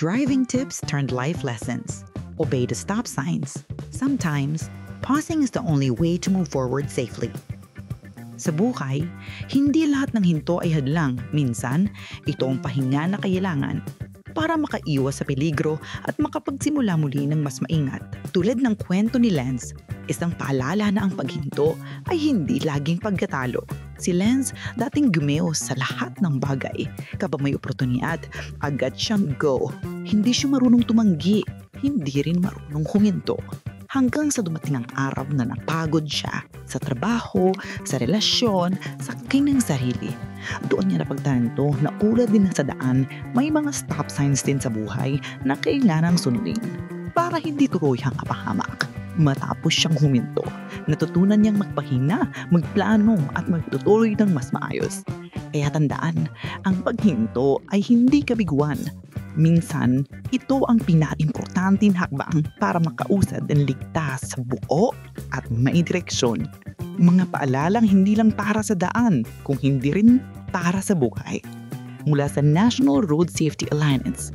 Driving tips turned life lessons. Obey the stop signs. Sometimes, pausing is the only way to move forward safely. Sa buhay, hindi lahat ng hinto ay hadlang. Minsan, ito ang pahinga na kailangan para makaiwas sa peligro at makapagsimula muli ng mas maingat. Tulad ng kwento ni Lance, isang paalala na ang paghinto ay hindi laging pagkatalo. Si Lance dating gumeo sa lahat ng bagay. Kapag may oportunidad, agad siyang go. Hindi siya marunong tumanggi, hindi rin marunong huminto. Hanggang sa dumating ang araw na napagod siya sa trabaho, sa relasyon, sa king ng sarili. Doon niya napagtanto na ulad din sa daan, may mga stop signs din sa buhay na kailangang sundin para hindi tuluyang apahamak. Matapos siyang huminto, natutunan niyang magpahinga, magplano at magtutuloy ng mas maayos. Kaya tandaan, ang paghinto ay hindi kabiguan. Minsan, ito ang pinaka-importanting hakbang para makausad ng ligtas sa buo at may direksyon. Mga paalalang hindi lang para sa daan, kung hindi rin para sa buhay. Mula sa National Road Safety Alliance,